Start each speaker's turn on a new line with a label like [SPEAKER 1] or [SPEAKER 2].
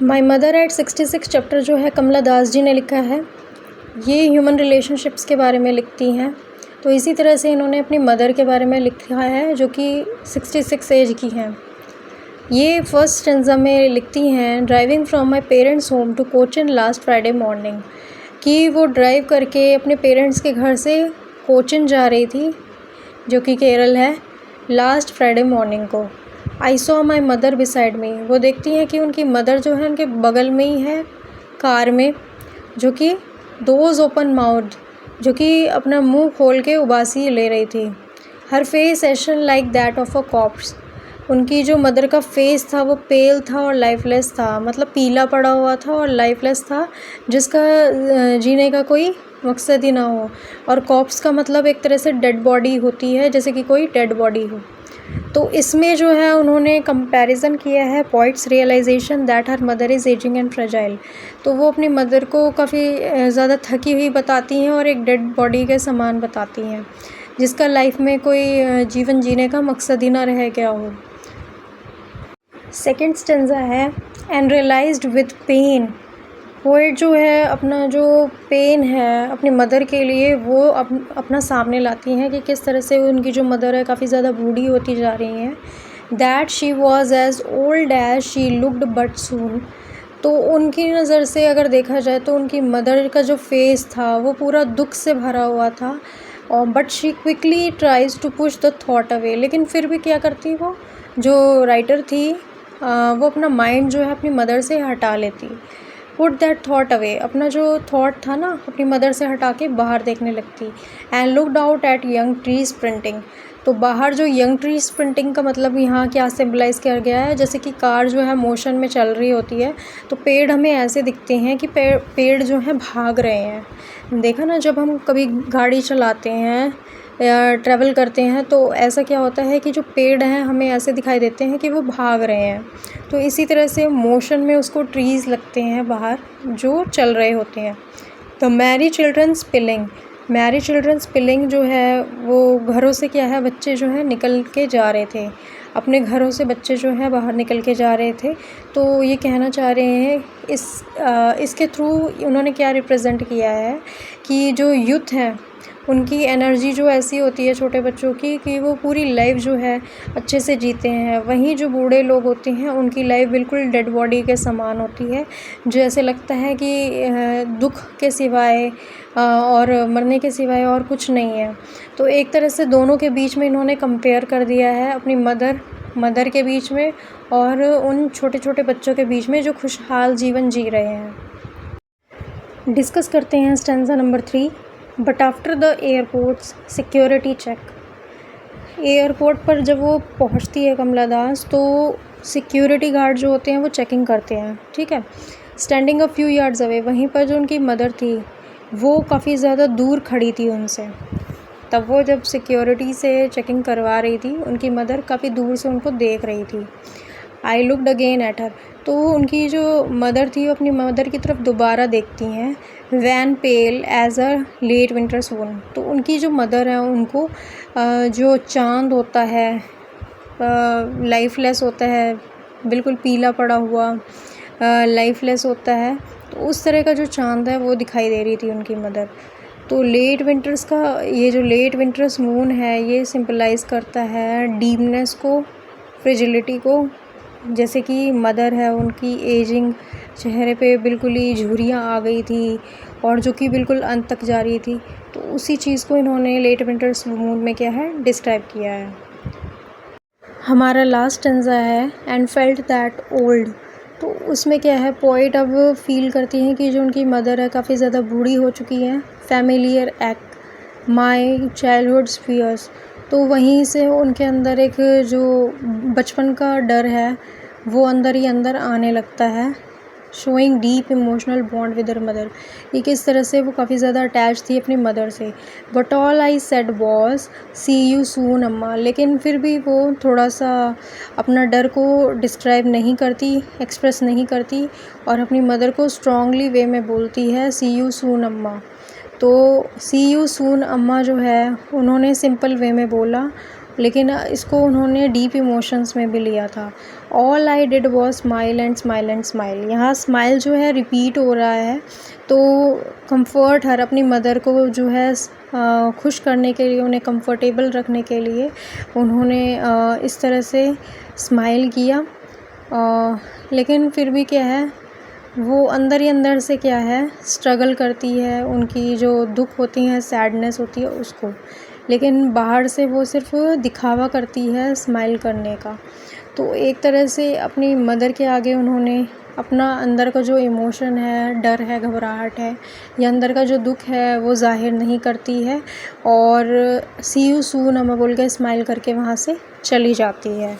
[SPEAKER 1] My mother eight 66 chapter जो है कमला दास जी ने लिखा है। ये ह्यूमन रिलेशनशिप्स के बारे में लिखती हैं। तो इसी तरह से इन्होंने अपनी मदर के बारे में लिखा है जो कि 66 एज की हैं। ये फर्स्ट स्टेंजा में लिखती हैं, driving from my parents home to Cochin last Friday morning, कि वो ड्राइव करके अपने पेरेंट्स के घर से कोचिन जा रही थी जो कि केरल है, लास्ट फ्राइडे मॉर्निंग को। I saw my mother beside me, वो देखती हैं कि उनकी मदर जो है उनके बगल में ही है कार में, जो कि दोज ओपन माउथ, जो कि अपना मुंह खोल के उबासी ले रही थी। Her face ashen like that of a corpse, उनकी जो मदर का फेस था वो पेल था और लाइफलेस था, मतलब पीला पड़ा हुआ था और लाइफलेस था, जिसका जीने का कोई मकसद ही ना हो। और कॉप्स का मतलब एक तरह से डेड बॉडी होती है, जैसे कि कोई डेड बॉडी हो। तो इसमें जो है उन्होंने कंपैरिजन किया है poet's realisation that her mother is ageing and fragile. तो वो अपनी मदर को काफ़ी ज़्यादा थकी हुई बताती हैं और एक डेड बॉडी के समान बताती हैं, जिसका लाइफ में कोई जीवन जीने का मकसद ही ना रह गया हो। सेकेंड स्टेंजा है, and realised with pain, poet जो है अपना जो पेन है अपनी मदर के लिए वो अपना सामने लाती हैं कि किस तरह से उनकी जो मदर है काफ़ी ज़्यादा बूढ़ी होती जा रही हैं। That she was as old as she looked but soon, तो उनकी नज़र से अगर देखा जाए तो उनकी मदर का जो फेस था वो पूरा दुख से भरा हुआ था, और but she quickly tries to push the thought away, लेकिन फिर भी क्या करती वो जो राइटर थी वो अपना माइंड जो है अपनी मदर से हटा लेती। पुट दैट थॉट अवे, अपना जो थॉट था ना अपनी मदर से हटा के बाहर देखने लगती। And looked out at young trees printing, तो बाहर जो यंग ट्रीज प्रिंटिंग का मतलब यहाँ क्या सिम्बलाइज़ किया गया है, जैसे कि कार जो है मोशन में चल रही होती है तो पेड़ हमें ऐसे दिखते हैं कि पेड़ जो हैं भाग रहे हैं। देखा ना, जब हम कभी गाड़ी चलाते हैं या ट्रैवल करते हैं तो ऐसा क्या होता है कि जो पेड़ हैं हमें ऐसे दिखाई देते हैं कि वो भाग रहे हैं। तो इसी तरह से मोशन में उसको ट्रीज़ लगते हैं बाहर जो चल रहे होते हैं। तो Mary children spilling, Mary children spilling जो है वो घरों से क्या है, बच्चे जो हैं निकल के जा रहे थे, अपने घरों से बच्चे जो हैं बाहर निकल के जा रहे थे। तो ये कहना चाह रहे हैं इसके थ्रू उन्होंने क्या रिप्रेजेंट किया है कि जो यूथ हैं उनकी एनर्जी जो ऐसी होती है छोटे बच्चों की कि वो पूरी लाइफ जो है अच्छे से जीते हैं, वहीं जो बूढ़े लोग होते हैं उनकी लाइफ बिल्कुल डेड बॉडी के समान होती है, जो ऐसे लगता है कि दुख के सिवाय और मरने के सिवाय और कुछ नहीं है। तो एक तरह से दोनों के बीच में इन्होंने कंपेयर कर दिया है, अपनी मदर के बीच में और उन छोटे छोटे बच्चों के बीच में जो खुशहाल जीवन जी रहे हैं। डिस्कस करते हैं stanza number 3। But after the airport's security check, airport पर जब वो पहुंचती है कमला दास तो सिक्योरिटी गार्ड जो होते हैं वो चेकिंग करते हैं, ठीक है। Standing a few yards away, वहीं पर जो उनकी मदर थी वो काफ़ी ज़्यादा दूर खड़ी थी उनसे। तब वो जब सिक्योरिटी से चेकिंग करवा रही थी उनकी मदर काफ़ी दूर से उनको देख रही थी। I looked again at her, तो उनकी जो मदर थी वो अपनी मदर की तरफ दोबारा देखती हैं। When pale as a late winter sun, तो उनकी जो मदर है उनको जो चांद होता है लाइफलेस होता है, बिल्कुल पीला पड़ा हुआ लाइफलेस होता है, तो उस तरह का जो चांद है वो दिखाई दे रही थी उनकी मदर। तो लेट विंटर्स का ये जो लेट विंटर्स मून है ये सिंपलाइज़ करता है डीपनेस को, फ्रिजिलिटी को, जैसे कि मदर है उनकी एजिंग, चेहरे पे बिल्कुल ही झुर्रियाँ आ गई थी और जो कि बिल्कुल अंत तक जा रही थी। तो उसी चीज़ को इन्होंने लेट विंटर्स मून में क्या है डिस्क्राइब किया है। हमारा लास्ट स्टेंजा है एंड फेल्ट दैट ओल्ड, तो उसमें क्या है पोइट अब फील करती हैं कि जो उनकी मदर है काफ़ी ज़्यादा बूढ़ी हो चुकी हैं। फैमिलियर एक्ट माई चाइल्डहुड फियर्स, तो वहीं से उनके अंदर एक जो बचपन का डर है वो अंदर ही अंदर आने लगता है। Showing deep emotional bond with her mother, ये किस तरह से वो काफ़ी ज़्यादा अटैच थी अपनी मदर से। But all I said was see you soon Amma, लेकिन फिर भी वो थोड़ा सा अपना डर को डिस्क्राइब नहीं करती, एक्सप्रेस नहीं करती और अपनी मदर को स्ट्रॉन्गली वे में बोलती है सी यू सून अम्मा। तो सी यू सून अम्मा जो है उन्होंने सिंपल वे में बोला लेकिन इसको उन्होंने डीप इमोशंस में भी लिया था। All I did was smile and smile and smile. यहाँ स्माइल जो है रिपीट हो रहा है, तो कंफर्ट हर अपनी मदर को जो है खुश करने के लिए, उन्हें कंफर्टेबल रखने के लिए उन्होंने इस तरह से स्माइल किया। लेकिन फिर भी क्या है, वो अंदर ही अंदर से क्या है, स्ट्रगल करती है, उनकी जो दुख होती हैं, सैडनेस होती है उसको, लेकिन बाहर से वो सिर्फ दिखावा करती है स्माइल करने का। तो एक तरह से अपनी मदर के आगे उन्होंने अपना अंदर का जो इमोशन है, डर है, घबराहट है, या अंदर का जो दुख है वो ज़ाहिर नहीं करती है, और सी यू सून हमें बोल के स्माइल करके वहाँ से चली जाती है।